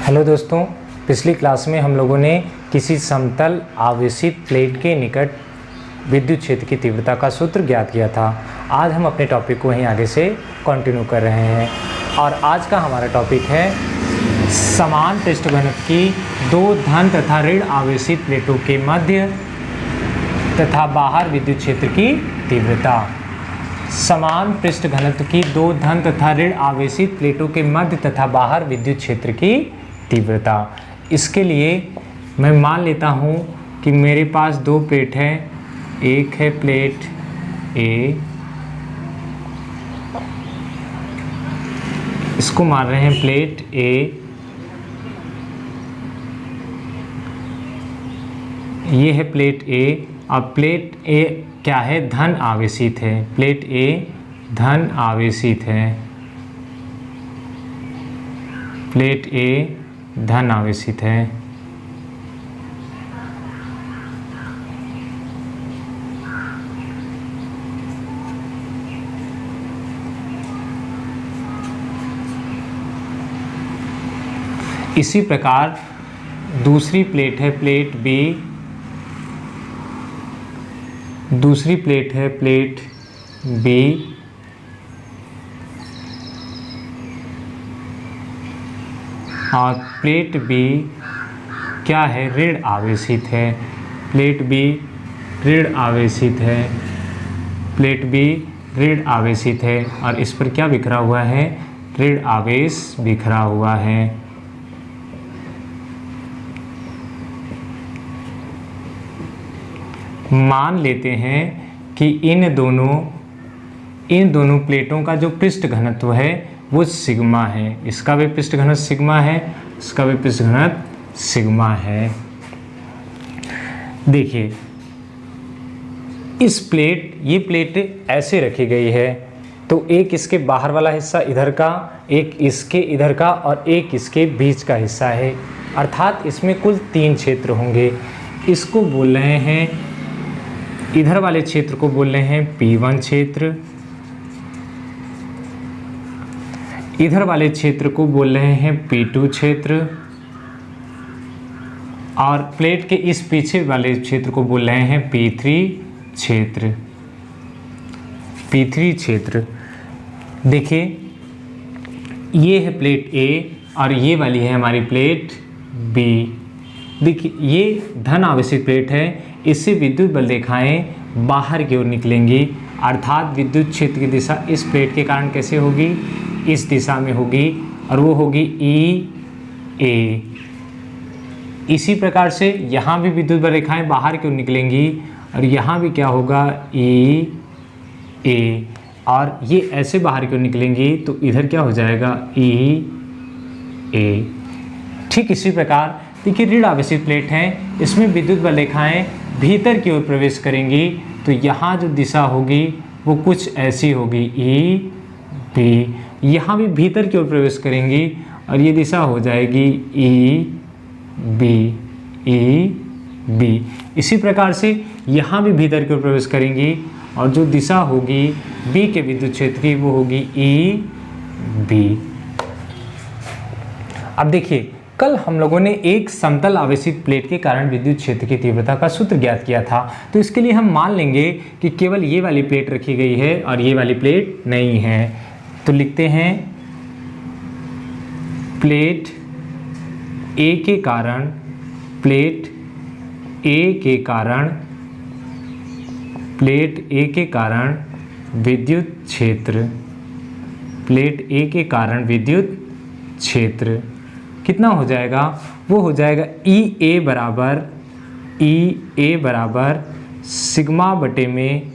Hello दोस्तों, पिछली class में हम लोगों ने किसी समतल आवेशित प्लेट के निकट विद्युत क्षेत्र की तीव्रता का सूत्र ज्ञात किया था। आज हम अपने टॉपिक को वहीं आगे से कंटिन्यू कर रहे हैं और आज का हमारा टॉपिक है समान पृष्ठ घनत्व की दो धन तथा ऋण आवेशित प्लेटों के मध्य तथा बाहर विद्युत क्षेत्र की तीव्रता। समान पृष्ठ घनत्व की दो धन तथा ऋण आवेशित प्लेटों के मध्य तथा बाहर विद्युत क्षेत्र की तीव्रता। इसके लिए मैं मान लेता हूँ कि मेरे पास दो प्लेट हैं, एक है प्लेट ए, इसको मान रहे हैं प्लेट ए, ये है प्लेट ए। अब प्लेट ए क्या है? धन आवेशित है। प्लेट ए धन आवेशित है। प्लेट ए धन आवेशित है। इसी प्रकार दूसरी प्लेट है प्लेट बी, दूसरी प्लेट है प्लेट बी, और प्लेट बी क्या है? ऋण आवेशित है। प्लेट बी ऋण आवेशित है। प्लेट बी ऋण आवेशित है और इस पर क्या बिखरा हुआ है? ऋण आवेश बिखरा हुआ है। मान लेते हैं कि इन दोनों प्लेटों का जो पृष्ठ घनत्व है वो सिग्मा है। इसका भी पृष्ठ घनत्व सिग्मा है, इसका भी पृष्ठ घनत्व सिग्मा है। देखिए ये प्लेट ऐसे रखी गई है, तो एक इसके बाहर वाला हिस्सा इधर का, एक इसके इधर का और एक इसके बीच का हिस्सा है। अर्थात इसमें कुल 3 क्षेत्र होंगे। इसको बोल रहे हैं, इधर वाले क्षेत्र को बोल रहे हैं P1 क्षेत्र, इधर वाले क्षेत्र को बोल रहे हैं P2 क्षेत्र, और प्लेट के इस पीछे वाले क्षेत्र को बोल रहे हैं P3 क्षेत्र। P3 क्षेत्र। देखिए ये है प्लेट A और ये वाली है हमारी प्लेट B। देखिए ये धन आवेशित प्लेट है, इससे विद्युत बल रेखाएं बाहर की ओर निकलेंगी, अर्थात विद्युत क्षेत्र की दिशा इस प्लेट के कारण कैसे होगी? इस दिशा में होगी और वो होगी ई ए। इसी प्रकार से यहाँ भी विद्युत बल रेखाएं बाहर की ओर निकलेंगी और यहाँ भी क्या होगा? ई ए। और ये ऐसे बाहर की ओर निकलेंगी तो इधर क्या हो जाएगा? ई ए। ठीक इसी प्रकार देखिए ऋण आवेशित प्लेट है, इसमें विद्युत बल रेखाएं भीतर की ओर प्रवेश करेंगी, तो यहाँ जो दिशा होगी वो कुछ ऐसी होगी ई बी। यहाँ भी भीतर की ओर प्रवेश करेंगी और ये दिशा हो जाएगी ई बी। इसी प्रकार से यहाँ भी भीतर की ओर प्रवेश करेंगी और जो दिशा होगी बी के विद्युत क्षेत्र की वो होगी ई बी। अब देखिए कल हम लोगों ने एक समतल आवेशित प्लेट के कारण विद्युत क्षेत्र की तीव्रता का सूत्र ज्ञात किया था। तो इसके लिए हम मान लेंगे कि केवल ये वाली प्लेट रखी गई है और ये वाली प्लेट नहीं है। तो लिखते हैं प्लेट ए के कारण, प्लेट ए के कारण, प्लेट ए के कारण विद्युत क्षेत्र, प्लेट ए के कारण विद्युत क्षेत्र कितना हो जाएगा? वो हो जाएगा ई ए बराबर सिग्मा बटे में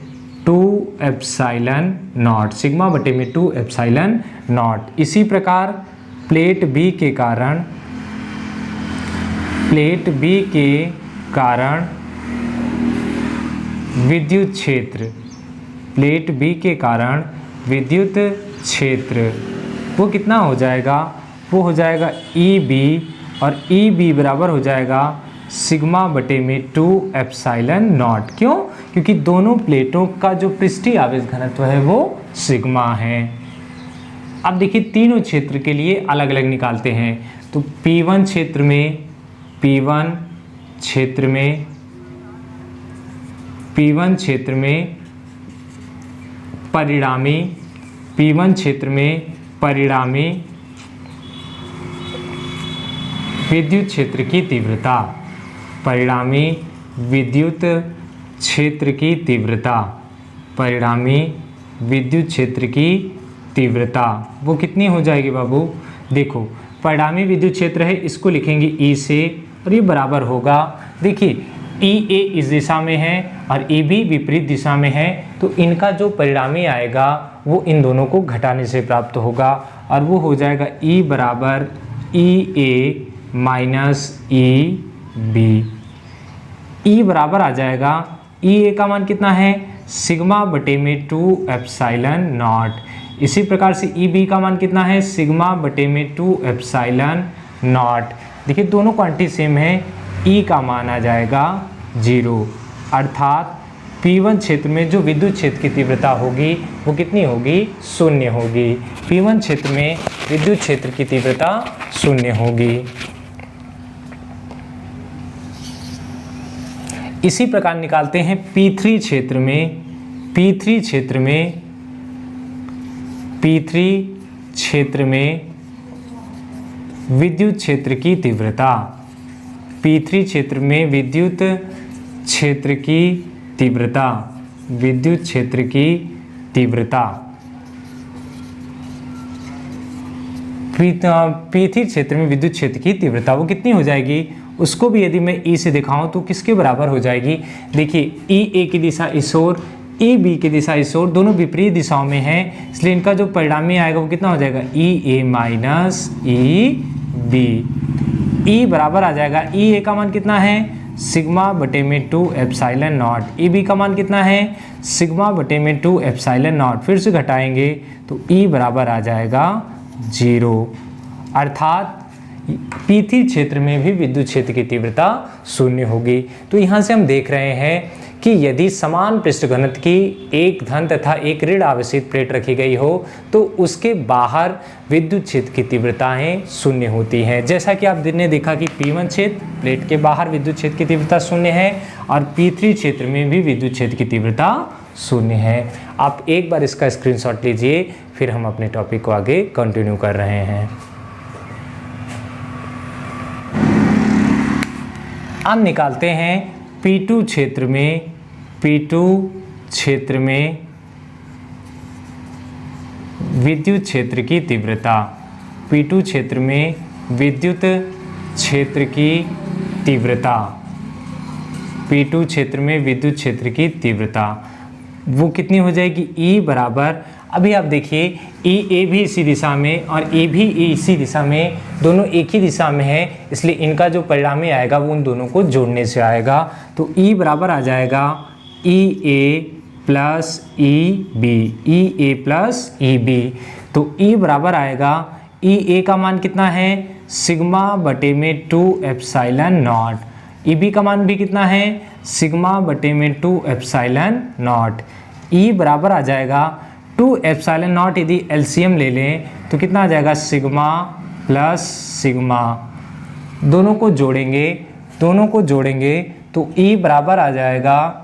2 एप्सिलॉन नॉट, सिग्मा बटे में 2 एप्सिलॉन नॉट। इसी प्रकार प्लेट बी के कारण, प्लेट बी के कारण विद्युत क्षेत्र, प्लेट बी के कारण विद्युत क्षेत्र वो कितना हो जाएगा? वो हो जाएगा ई बी, और ई बी बराबर हो जाएगा सिग्मा बटे में 2 एप्सिलॉन नॉट। क्यों? क्योंकि दोनों प्लेटों का जो पृष्ठीय आवेश घनत्व है वो सिग्मा है। अब देखिए तीनों क्षेत्र के लिए अलग अलग निकालते हैं। तो P1 क्षेत्र में P1 क्षेत्र में परिणामी विद्युत क्षेत्र की तीव्रता, परिणामी विद्युत क्षेत्र की तीव्रता वो कितनी हो जाएगी बाबू? देखो परिणामी विद्युत क्षेत्र है, इसको लिखेंगे E से और ये बराबर होगा, देखिए EA इस दिशा में है और EB विपरीत दिशा में है, तो इनका जो परिणामी आएगा वो इन दोनों को घटाने से प्राप्त होगा और वो हो जाएगा E बराबर EA माइनस EB। E बराबर आ जाएगा, EA का मान कितना है? सिग्मा बटे में 2 एप्सिलॉन नॉट। इसी प्रकार से EB का मान कितना है? सिग्मा बटे में 2 एप्सिलॉन नॉट। देखिए दोनों क्वांटिटी सेम है, E का मान आ जाएगा 0, अर्थात P1 क्षेत्र में जो विद्युत क्षेत्र की तीव्रता होगी वो कितनी होगी? 0 होगी। P1 क्षेत्र में विद्युत क्षेत्र की तीव्रता 0 होगी। इसी प्रकार निकालते हैं P3 क्षेत्र में विद्युत क्षेत्र की तीव्रता, P3 क्षेत्र में विद्युत क्षेत्र की तीव्रता P3 क्षेत्र में विद्युत क्षेत्र की तीव्रता वो कितनी हो जाएगी? उसको भी यदि मैं E से दिखाऊं तो किसके बराबर हो जाएगी? देखिए EA की दिशा इस ओर, EB की दिशा इस ओर, दोनों विपरीत दिशाओं में हैं, इसलिए इनका जो परिणामी आएगा वो कितना हो जाएगा? EA minus EB। E बराबर आ जाएगा, EA का मान कितना है? सिग्मा बटे में 2 एप्सिलॉन नॉट। EB का मान कितना है? सिग्मा बटे में 2 एप्सिलॉन नॉट। फिर से घटाएंगे तो E बराबर आ जाएगा 0, अर्थात P3 क्षेत्र में भी विद्युत क्षेत्र की तीव्रता 0 होगी। तो यहाँ से हम देख रहे हैं कि यदि समान पृष्ठ घनत्व की एक धन तथा एक ऋण आवेशित प्लेट रखी गई हो तो उसके बाहर विद्युत क्षेत्र की तीव्रताएं 0 होती हैं। जैसा कि आपने देखा कि P1 क्षेत्र प्लेट के बाहर विद्युत क्षेत्र की तीव्रता 0 है और P3 क्षेत्र में भी विद्युत क्षेत्र की तीव्रता 0 है। आप एक बार इसका स्क्रीनशॉट लीजिए, फिर हम अपने टॉपिक को आगे कंटिन्यू कर रहे हैं। अब निकालते हैं P2 क्षेत्र में विद्युत क्षेत्र की तीव्रता, P2 क्षेत्र में विद्युत क्षेत्र की तीव्रता, P2 क्षेत्र में विद्युत क्षेत्र की तीव्रता वो कितनी हो जाएगी? E बराबर, अभी आप देखिए EA भी इसी दिशा में और E भी इसी दिशा में, दोनों एक ही दिशा में है, इसलिए इनका जो परिणामी आएगा वो उन दोनों को जोड़ने से आएगा। तो E बराबर आ जाएगा EA प्लस EB। तो E बराबर आएगा, EA का मान कितना है? सिग्मा बटे में 2 एप्सिलॉन नॉट। EB का मान भी कितना है? सिग्मा बटे में 2 एप्सिलॉन नॉट। E बराबर आ जाएगा 2 एप्सिलॉन नॉट, यदि एलसीएम ले लें तो कितना आ जाएगा? Sigma plus sigma. दोनों को जोड़ेंगे तो E बराबर आ जाएगा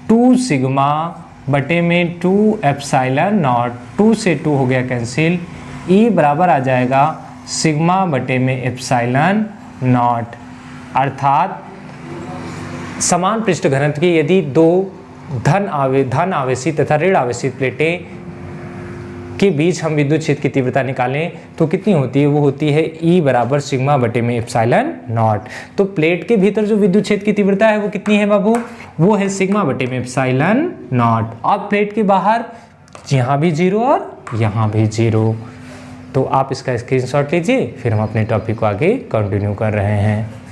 2 सिग्मा बटे में 2 एप्सिलॉन नॉट। 2 से 2 हो गया कैंसिल, E बराबर आ जाएगा सिग्मा बटे में एप्सिलॉन नॉट। अर्थात समान पृष्ठ घनत्व की यदि दो धन आवेशित तथा ऋण आवेशित प्लेटें के बीच हम विद्युत क्षेत्र की तीव्रता निकालें तो कितनी होती है? वो होती है E बराबर सिग्मा बटे में एप्सिलॉन नॉट। तो प्लेट के भीतर जो विद्युत क्षेत्र की तीव्रता है वो कितनी है बाबू? वो है सिग्मा बटे में एप्सिलॉन नॉट। अब प्लेट के बाहर यहाँ भी 0 और यहाँ भी 0। तो आप इसका स्क्रीनशॉट लीजिए, फिर हम अपने टॉपिक को आगे कंटिन्यू कर रहे हैं।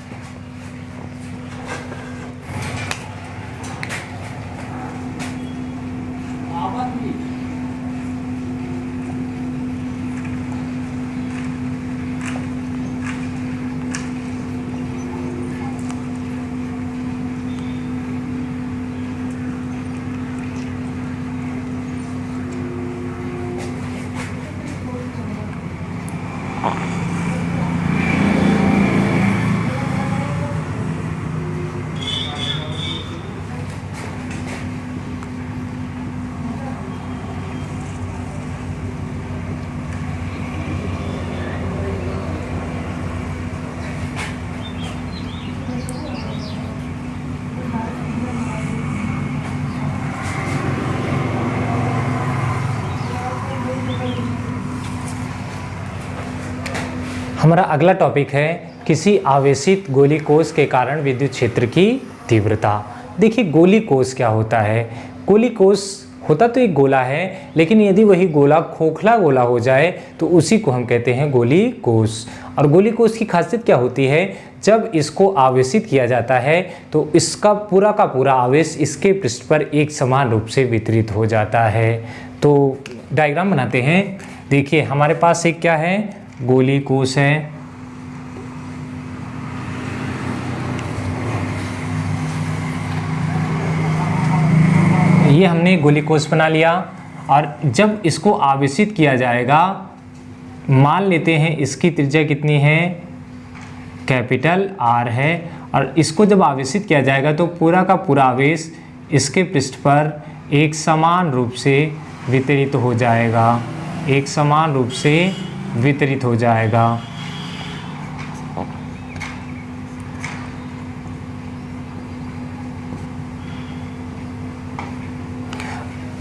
हमारा अगला टॉपिक है किसी आवेशित गोली कोष के कारण विद्युत क्षेत्र की तीव्रता। देखिए गोली कोष क्या होता है। गोली कोष होता तो एक गोला है, लेकिन यदि वही गोला खोखला गोला हो जाए तो उसी को हम कहते हैं गोली कोष। और गोली कोष की खासियत क्या होती है, जब इसको आवेशित किया जाता है तो इसका पूरा का पूरा आवेश इसके पृष्ठ पर एक समान रूप से वितरित हो जाता है। तो डायग्राम बनाते हैं। देखिए हमारे पास एक क्या है, गोली कोष है। ये हमने गोली कोष बना लिया और जब इसको आवेशित किया जाएगा, मान लेते हैं इसकी त्रिज्या कितनी है, कैपिटल R है, और इसको जब आवेशित किया जाएगा तो पूरा का पूरा आवेश इसके पृष्ठ पर एक समान रूप से वितरित हो जाएगा, एक समान रूप से वितरित हो जाएगा।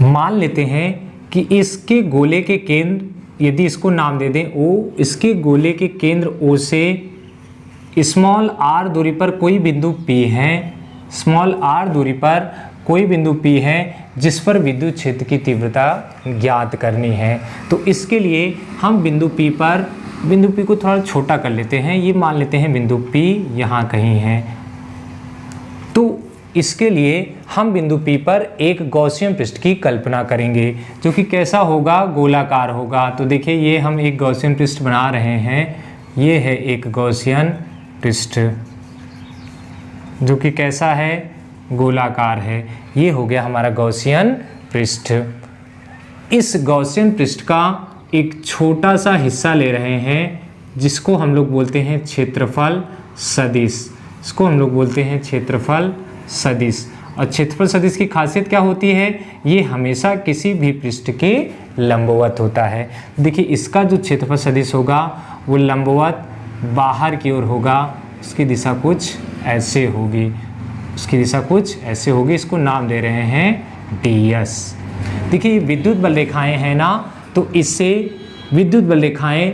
मान लेते हैं कि इसके गोले के केंद्र, यदि इसको नाम दे दें O, इसके गोले के केंद्र O से स्मॉल r दूरी पर कोई बिंदु P है, स्मॉल r दूरी पर कोई बिंदु P है जिस पर विद्युत क्षेत्र की तीव्रता ज्ञात करनी है। तो इसके लिए हम बिंदु P को थोड़ा छोटा कर लेते हैं। ये मान लेते हैं बिंदु P यहाँ कहीं है। तो इसके लिए हम बिंदु P पर एक गॉसियन पृष्ठ की कल्पना करेंगे जो कि कैसा होगा, गोलाकार होगा। तो देखिए ये हम एक गॉसियन पृष्ठ बना रहे हैं। ये है एक गॉसियन पृष्ठ जो कि कैसा है, गोलाकार है। ये हो गया हमारा गॉसियन पृष्ठ। इस गॉसियन पृष्ठ का एक छोटा सा हिस्सा ले रहे हैं जिसको हम लोग बोलते हैं क्षेत्रफल सदिश। इसको हम लोग बोलते हैं क्षेत्रफल सदिश। और क्षेत्रफल सदिश की खासियत क्या होती है, ये हमेशा किसी भी पृष्ठ के लंबवत होता है। देखिए इसका जो क्षेत्रफल सदिश होगा वो लंबवत बाहर की ओर होगा, उसकी दिशा कुछ ऐसे होगी, उसकी दिशा कुछ ऐसे होगी। इसको नाम दे रहे हैं ds। देखिए विद्युत बल रेखाएं हैं ना, तो इससे विद्युत बल रेखाएं,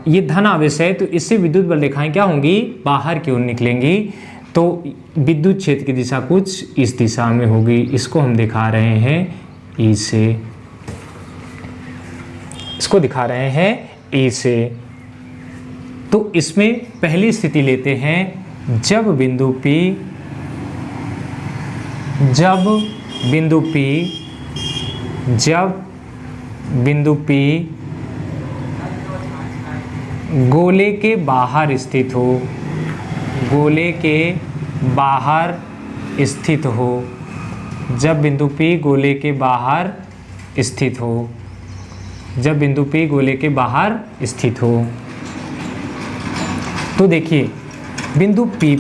ये धन आवेश है तो इससे विद्युत बल रेखाएं क्या होंगी, बाहर की ओर निकलेंगी। तो विद्युत क्षेत्र की दिशा कुछ इस दिशा में होगी। इसको हम दिखा रहे हैं E से, इसको दिखा रहे हैं E से। तो इसमें पहली स्थिति लेते हैं, जब बिंदु P गोले के बाहर स्थित हो, गोले के बाहर स्थित हो, जब बिंदु P गोले के बाहर स्थित हो, जब बिंदु P गोले के बाहर स्थित हो। तो देखिए बिंदु P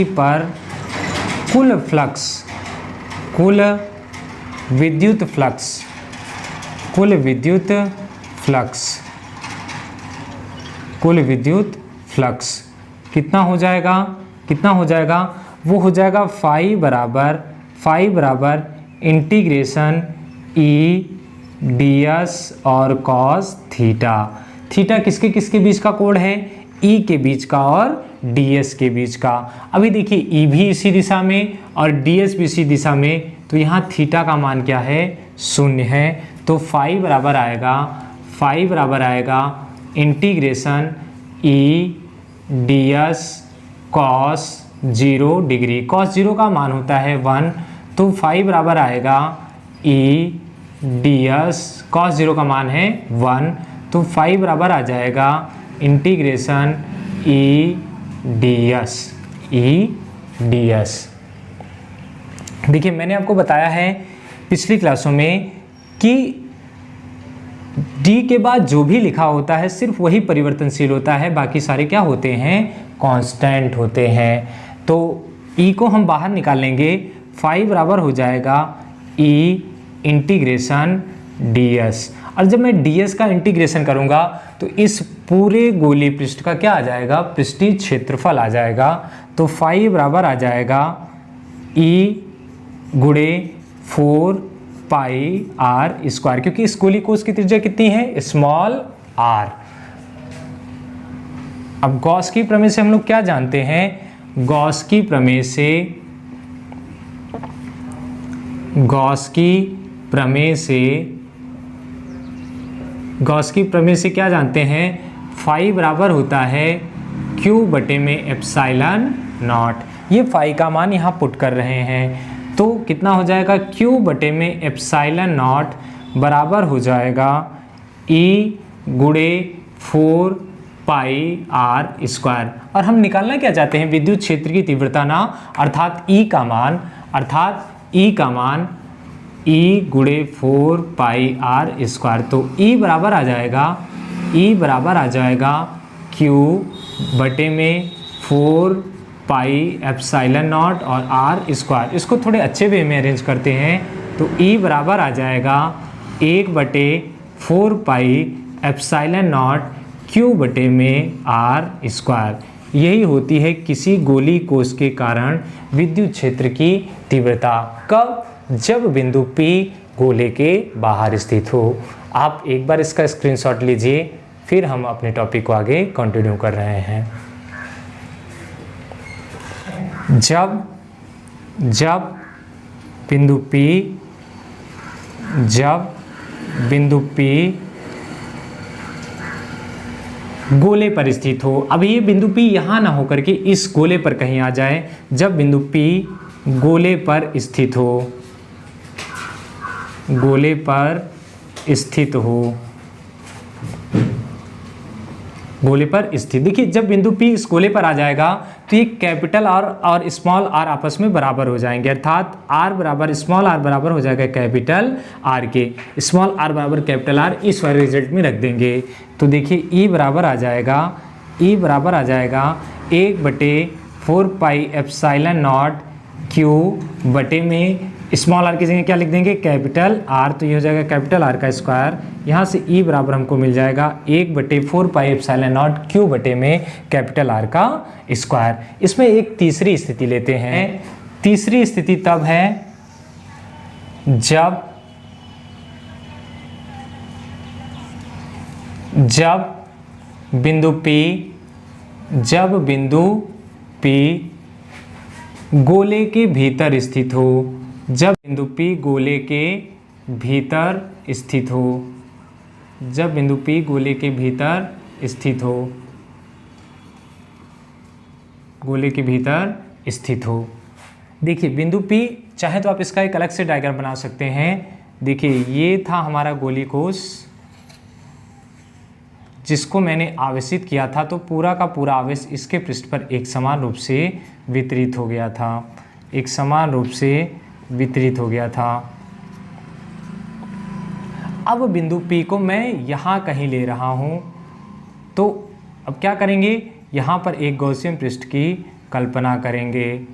पर कुल फ्लक्स, कुल विद्युत फ्लक्स कितना हो जाएगा, वो हो जाएगा फाई बराबर इंटीग्रेशन E ds और cos थीटा। थीटा किसके किसके बीच का कोण है, E के बीच का और ds के बीच का। अभी देखिए E भी इसी दिशा में और ds भी इसी दिशा में, तो यहाँ थीटा का मान क्या है, 0 है। तो फाई बराबर आएगा integration E ds cos 0 degree. cos 0 का मान होता है 1, तो फाई बराबर आएगा E ds, cos 0 का मान है 1, तो फाई बराबर आ जाएगा इंटीग्रेशन E ds। देखिए मैंने आपको बताया है पिछली क्लासों में कि D के बाद जो भी लिखा होता है सिर्फ वही परिवर्तनशील होता है, बाकी सारे क्या होते हैं, कांस्टेंट होते हैं। तो E को हम बाहर निकाल लेंगे, फाई बराबर हो जाएगा E इंटीग्रेशन ds। और जब मैं ds का इंटीग्रेशन करूंगा तो इस पूरे गोलीय पृष्ठ का क्या आ जाएगा, पृष्ठीय क्षेत्रफल आ जाएगा। तो फाई बराबर आ जाएगा E गुणे 4 पाई आर स्क्वायर, क्योंकि इस गोली कोश की त्रिज्या कितनी है, स्मॉल आर। अब गॉस की प्रमेय से हम लोग क्या जानते हैं, गॉस की प्रमेय से क्या जानते हैं, फाई बराबर होता है क्यू बटे में एप्सिलॉन नॉट। ये फाई का मान यहाँ पुट कर रहे हैं, तो कितना हो जाएगा, क्यू बटे में एप्सिलॉन नॉट बराबर हो जाएगा ई गुणे 4 पाई आर स्क्वायर। और हम निकालना क्या चाहते हैं, विद्युत क्षेत्र की तीव्रता ना, अर्थात ई का मान ई गुणे 4 पाई आर स्क्वायर। तो ई बराबर आ जाएगा क्यू बटे में 4 पाई एप्सिलॉन नॉट और आर स्क्वायर। इसको थोड़े अच्छे वे में अरेंज करते हैं, तो ई बराबर आ जाएगा 1/4 पाई एप्सिलॉन नॉट क्यू बटे में आर स्क्वायर। यही होती है किसी गोली कोश के कारण विद्युत क्षेत्र की तीव्रता। कब, जब बिंदु P गोले के बाहर स्थित हो। आप एक बार इसका स्क्रीनशॉट लीजिए, फिर हम अपने टॉपिक को आगे कंटिन्यू कर रहे हैं। जब बिंदु P गोले पर स्थित हो। अब ये बिंदु P यहाँ ना होकर के इस गोले पर कहीं आ जाए। जब बिंदु P गोले पर स्थित देखिए, जब बिंदु P इस गोले पर आ जाएगा तो ये कैपिटल आर और स्मॉल आर आपस में बराबर हो जाएंगे, अर्थात आर बराबर स्मॉल आर बराबर हो जाएगा कैपिटल आर के। स्मॉल आर बराबर कैपिटल आर इस वाले रिजल्ट में रख देंगे। तो देखिए ई बराबर आ जाएगा 1/4 पाई एप्सिलॉन नॉट क्यू बटे में स्मॉल आर की जगह क्या लिख देंगे, कैपिटल आर। तो ये हो जाएगा कैपिटल आर का स्क्वायर। यहाँ से ई बराबर हमको मिल जाएगा 1/4 पाई एप्सिलॉन नॉट क्यू बटे में कैपिटल आर का स्क्वायर। इसमें एक तीसरी स्थिति लेते हैं। तीसरी स्थिति तब है जब बिंदु P गोले के भीतर स्थित हो। जब बिंदु P गोले के भीतर स्थित हो। देखिए बिंदु P, चाहे तो आप इसका एक अलग से डायग्राम बना सकते हैं। देखिए ये था हमारा गोली कोश जिसको मैंने आवेशित किया था, तो पूरा का पूरा आवेश इसके पृष्ठ पर एक समान रूप से वितरित हो गया था। अब बिंदु P को मैं यहाँ कहीं ले रहा हूँ, तो अब क्या करेंगे, यहाँ पर एक गॉसियन पृष्ठ की कल्पना करेंगे।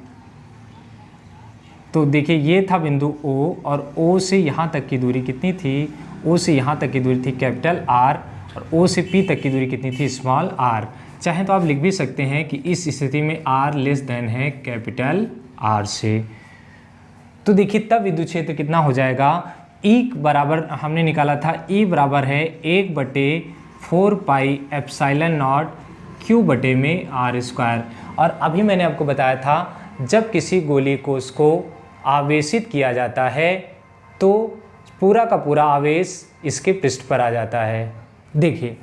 तो देखिए ये था बिंदु O और O से यहाँ तक की दूरी कितनी थी, O से यहाँ तक की दूरी थी कैपिटल R और O से P तक की दूरी कितनी थी, स्मॉल r। चाहे तो आप लिख भी सकते हैं कि इस स्थिति में r लेस देन है कैपिटल R से। तो देखिए तब विद्युत क्षेत्र कितना हो जाएगा, E बराबर हमने निकाला था, E बराबर है 1/4 पाई एप्सिलॉन नॉट क्यू बटे में आर स्क्वायर। और अभी मैंने आपको बताया था जब किसी गोली कोश को आवेशित किया जाता है तो पूरा का पूरा आवेश इसके पृष्ठ पर आ जाता है। देखिए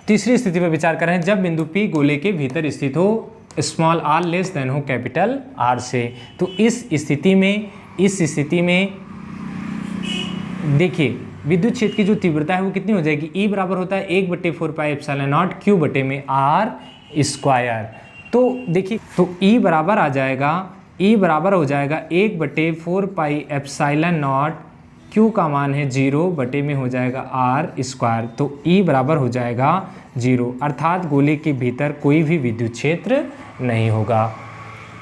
तीसरी स्थिति पर विचार करें, जब बिंदु P गोले के भीतर स्थित हो, स्मॉल r लेस देन हो कैपिटल R से। तो इस स्थिति में देखिए विद्युत क्षेत्र की जो तीव्रता है वो कितनी हो जाएगी, E बराबर होता है 1/4 पाई एप्सिलॉन नॉट क्यू बटे में R स्क्वायर। तो देखिए तो E बराबर हो जाएगा 1/4 पाई एप्सिलॉन नॉट, Q का मान है 0 बटे में हो जाएगा R स्क्वायर। तो E बराबर हो जाएगा 0, अर्थात गोले के भीतर कोई भी विद्युत क्षेत्र नहीं होगा।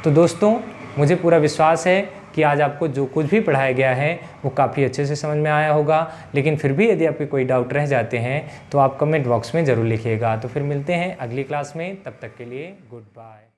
तो दोस्तों मुझे पूरा विश्वास है कि आज आपको जो कुछ भी पढ़ाया गया है वो काफ़ी अच्छे से समझ में आया होगा। लेकिन फिर भी यदि आपके कोई डाउट रह जाते हैं तो आप कमेंट बॉक्स में ज़रूर लिखिएगा। तो फिर मिलते हैं अगली क्लास में, तब तक के लिए गुड बाय।